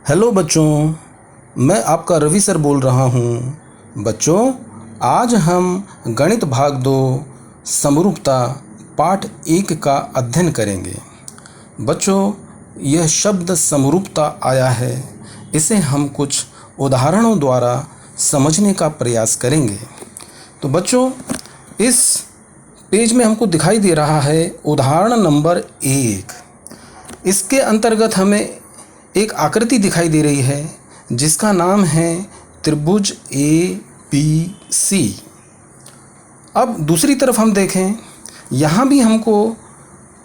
Hello बच्चों, मैं आपका रवि सर बोल रहा हूँ। बच्चों, आज हम गणित भाग 2 समरूपता पाठ 1 का अध्ययन करेंगे। बच्चों, यह शब्द समरूपता आया है, इसे हम कुछ उदाहरणों द्वारा समझने का प्रयास करेंगे। तो बच्चों, इस पेज में हमको दिखाई दे रहा है उदाहरण नंबर 1। इसके अंतर्गत हमें एक आकृति दिखाई दे रही है जिसका नाम है त्रिभुज ABC। अब दूसरी तरफ हम देखें, यहाँ भी हमको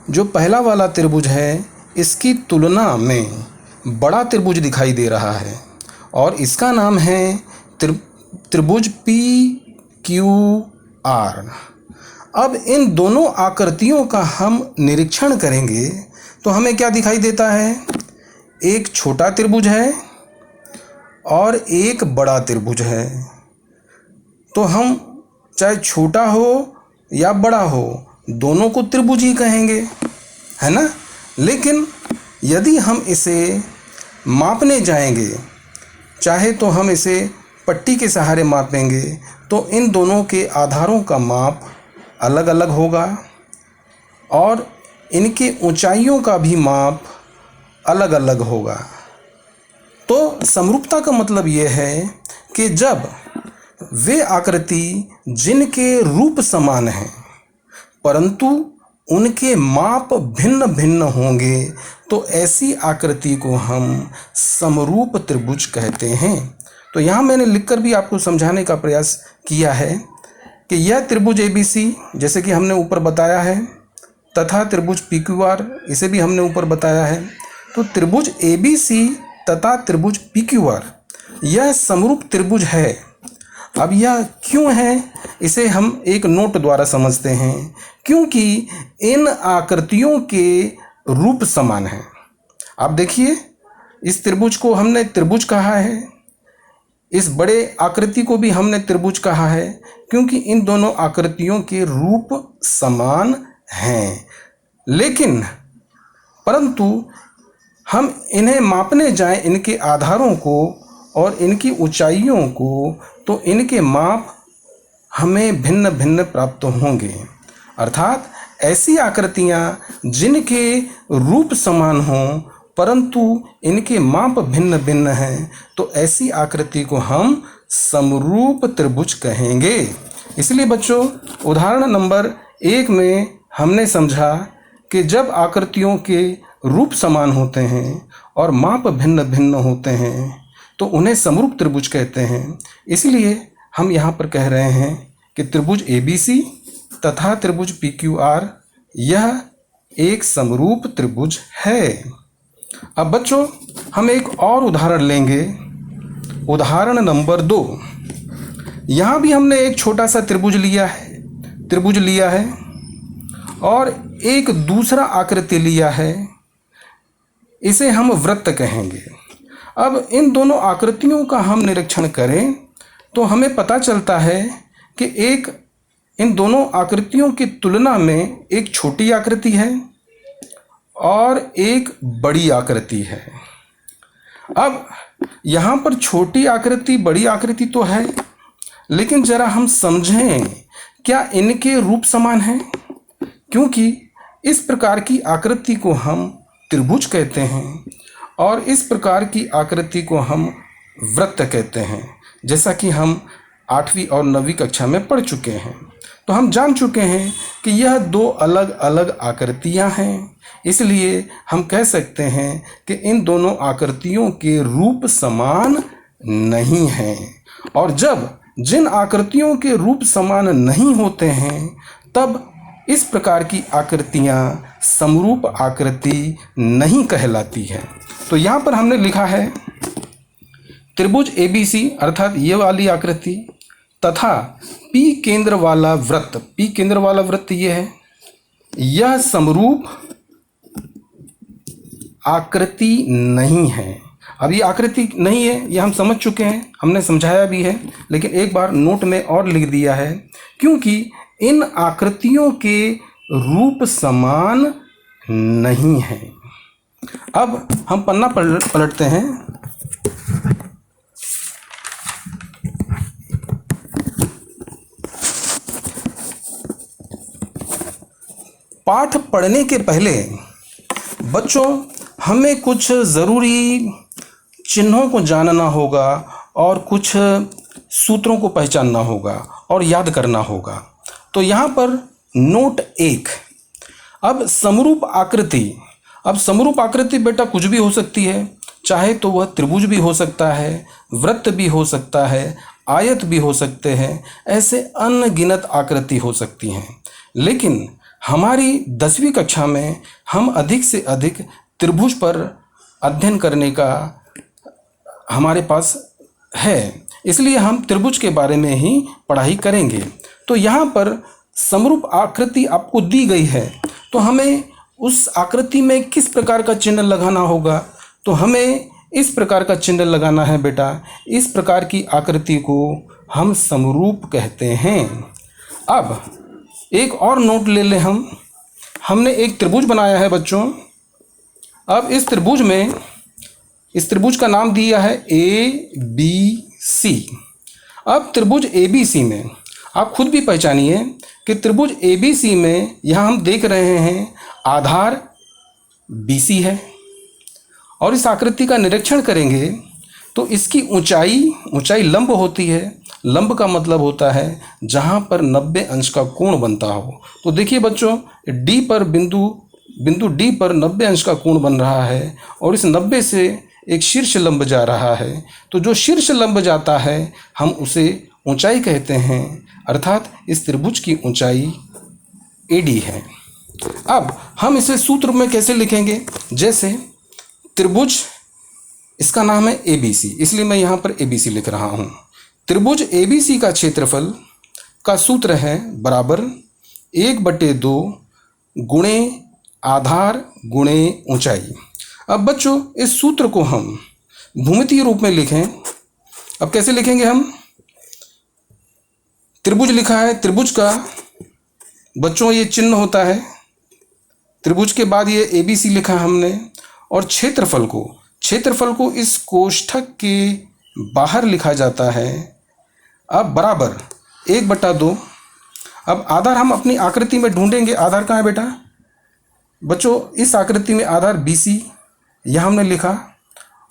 जो पहला वाला त्रिभुज है इसकी तुलना में बड़ा त्रिभुज दिखाई दे रहा है और इसका नाम है त्रिभुज PQR। अब इन दोनों आकृतियों का हम निरीक्षण करेंगे तो हमें क्या दिखाई देता है? एक छोटा त्रिभुज है और एक बड़ा त्रिभुज है। तो हम चाहे छोटा हो या बड़ा हो, दोनों को त्रिभुज ही कहेंगे, है ना। लेकिन यदि हम इसे मापने जाएंगे, चाहे तो हम इसे पट्टी के सहारे मापेंगे, तो इन दोनों के आधारों का माप अलग अलग होगा और इनके ऊंचाइयों का भी माप अलग अलग होगा। तो समरूपता का मतलब यह है कि जब वे आकृति जिनके रूप समान हैं परंतु उनके माप भिन्न भिन्न होंगे, तो ऐसी आकृति को हम समरूप त्रिभुज कहते हैं। तो यहाँ मैंने लिखकर भी आपको समझाने का प्रयास किया है कि यह त्रिभुज ABC, जैसे कि हमने ऊपर बताया है, तथा त्रिभुज PQR, इसे भी हमने ऊपर बताया है। तो त्रिभुज ABC तथा त्रिभुज PQR यह समरूप त्रिभुज है। अब यह क्यों है, इसे हम एक नोट द्वारा समझते हैं। क्योंकि इन आकृतियों के रूप समान हैं। आप देखिए, इस त्रिभुज को हमने त्रिभुज कहा है, इस बड़े आकृति को भी हमने त्रिभुज कहा है, क्योंकि इन दोनों आकृतियों के रूप समान हैं। लेकिन परंतु हम इन्हें मापने जाएं, इनके आधारों को और इनकी ऊंचाइयों को, तो इनके माप हमें भिन्न भिन्न प्राप्त होंगे। अर्थात ऐसी आकृतियां जिनके रूप समान हों परंतु इनके माप भिन्न भिन्न हैं, तो ऐसी आकृति को हम समरूप त्रिभुज कहेंगे। इसलिए बच्चों, उदाहरण नंबर 1 में हमने समझा कि जब आकृतियों के रूप समान होते हैं और माप भिन्न भिन्न होते हैं तो उन्हें समरूप त्रिभुज कहते हैं। इसलिए हम यहाँ पर कह रहे हैं कि त्रिभुज ABC तथा त्रिभुज PQR यह एक समरूप त्रिभुज है। अब बच्चों, हम एक और उदाहरण लेंगे, उदाहरण नंबर 2। यहाँ भी हमने एक छोटा सा त्रिभुज लिया है और एक दूसरा आकृति लिया है, इसे हम वृत्त कहेंगे। अब इन दोनों आकृतियों का हम निरीक्षण करें तो हमें पता चलता है कि इन दोनों आकृतियों की तुलना में एक छोटी आकृति है और एक बड़ी आकृति है। अब यहाँ पर छोटी आकृति बड़ी आकृति तो है, लेकिन जरा हम समझें, क्या इनके रूप समान हैं? क्योंकि इस प्रकार की आकृति को हम त्रिभुज कहते हैं और इस प्रकार की आकृति को हम वृत्त कहते हैं, जैसा कि हम 8वीं और 9वीं कक्षा में पढ़ चुके हैं। तो हम जान चुके हैं कि यह 2 अलग अलग आकृतियां हैं। इसलिए हम कह सकते हैं कि इन दोनों आकृतियों के रूप समान नहीं हैं। और जब जिन आकृतियों के रूप समान नहीं होते हैं, तब इस प्रकार की आकृतियां समरूप आकृति नहीं कहलाती है। तो यहाँ पर हमने लिखा है त्रिभुज ABC अर्थात ये वाली आकृति तथा P केंद्र वाला वृत्त ये है, यह समरूप आकृति नहीं है। अब ये आकृति नहीं है, ये हम समझ चुके हैं, हमने समझाया भी है, लेकिन एक बार नोट में और लिख दिया है, क्योंकि इन आकृतियों के रूप समान नहीं हैं। अब हम पन्ना पलटते हैं पाठ पढ़ने के पहले बच्चों हमें कुछ ज़रूरी चिन्हों को जानना होगा और कुछ सूत्रों को पहचानना होगा और याद करना होगा। तो यहाँ पर नोट 1, अब समरूप आकृति बेटा कुछ भी हो सकती है, चाहे तो वह त्रिभुज भी हो सकता है, वृत्त भी हो सकता है, आयत भी हो सकते हैं, ऐसे अनगिनत आकृति हो सकती हैं। लेकिन हमारी 10वीं कक्षा में हम अधिक से अधिक त्रिभुज पर अध्ययन करने का हमारे पास है, इसलिए हम त्रिभुज के बारे में ही पढ़ाई करेंगे। तो यहाँ पर समरूप आकृति आपको दी गई है, तो हमें उस आकृति में किस प्रकार का चिन्ह लगाना होगा? तो हमें इस प्रकार का चिन्ह लगाना है बेटा। इस प्रकार की आकृति को हम समरूप कहते हैं। अब एक और नोट ले लें हमने एक त्रिभुज बनाया है बच्चों। अब इस त्रिभुज का नाम दिया है ABC। अब त्रिभुज ABC में आप खुद भी पहचानिए कि त्रिभुज ABC में यहाँ हम देख रहे हैं आधार BC है, और इस आकृति का निरीक्षण करेंगे तो इसकी ऊंचाई लंब होती है। लंब का मतलब होता है जहाँ पर 90 अंश का कोण बनता हो। तो देखिए बच्चों, बिंदु D पर 90 अंश का कोण बन रहा है और इस 90 से एक शीर्ष लंब जा रहा है। तो जो शीर्ष लंब जाता है हम उसे ऊंचाई कहते हैं, अर्थात इस त्रिभुज की ऊंचाई AD है। अब हम इसे सूत्र में कैसे लिखेंगे? जैसे त्रिभुज, इसका नाम है ABC, इसलिए मैं यहाँ पर ABC लिख रहा हूँ। त्रिभुज ABC का क्षेत्रफल का सूत्र है बराबर 1/2 गुणे आधार गुणे ऊंचाई। अब बच्चों इस सूत्र को हम भूमितीय रूप में लिखें। अब कैसे लिखेंगे हम? त्रिभुज लिखा है, त्रिभुज का बच्चों ये चिन्ह होता है, त्रिभुज के बाद ये ABC लिखा हमने, और क्षेत्रफल को इस कोष्ठक के बाहर लिखा जाता है। अब बराबर 1/2। अब आधार हम अपनी आकृति में ढूंढेंगे। आधार कहाँ है बेटा? बच्चों इस आकृति में आधार BC यह हमने लिखा,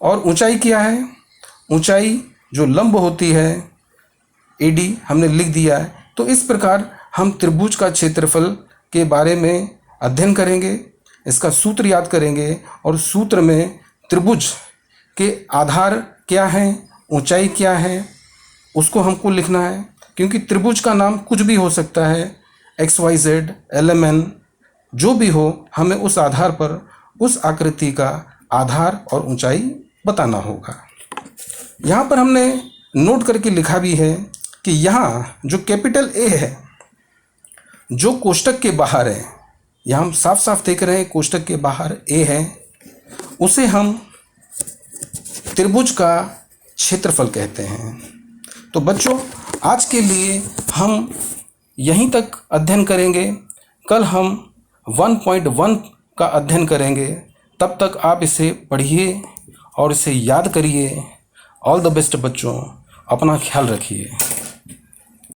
और ऊंचाई क्या है? ऊंचाई जो लंब होती है AD हमने लिख दिया है। तो इस प्रकार हम त्रिभुज का क्षेत्रफल के बारे में अध्ययन करेंगे, इसका सूत्र याद करेंगे, और सूत्र में त्रिभुज के आधार क्या है, ऊंचाई क्या है, उसको हमको लिखना है। क्योंकि त्रिभुज का नाम कुछ भी हो सकता है, XYZ, LMN, जो भी हो, हमें उस आधार पर उस आकृति का आधार और ऊंचाई बताना होगा। यहाँ पर हमने नोट करके लिखा भी है कि यहाँ जो कैपिटल A है, जो कोष्ठक के बाहर है, यहाँ हम साफ साफ देख रहे हैं कोष्ठक के बाहर A है, उसे हम त्रिभुज का क्षेत्रफल कहते हैं। तो बच्चों आज के लिए हम यहीं तक अध्ययन करेंगे। कल हम 1.1 का अध्ययन करेंगे। तब तक आप इसे पढ़िए और इसे याद करिए। ऑल द बेस्ट बच्चों, अपना ख्याल रखिए।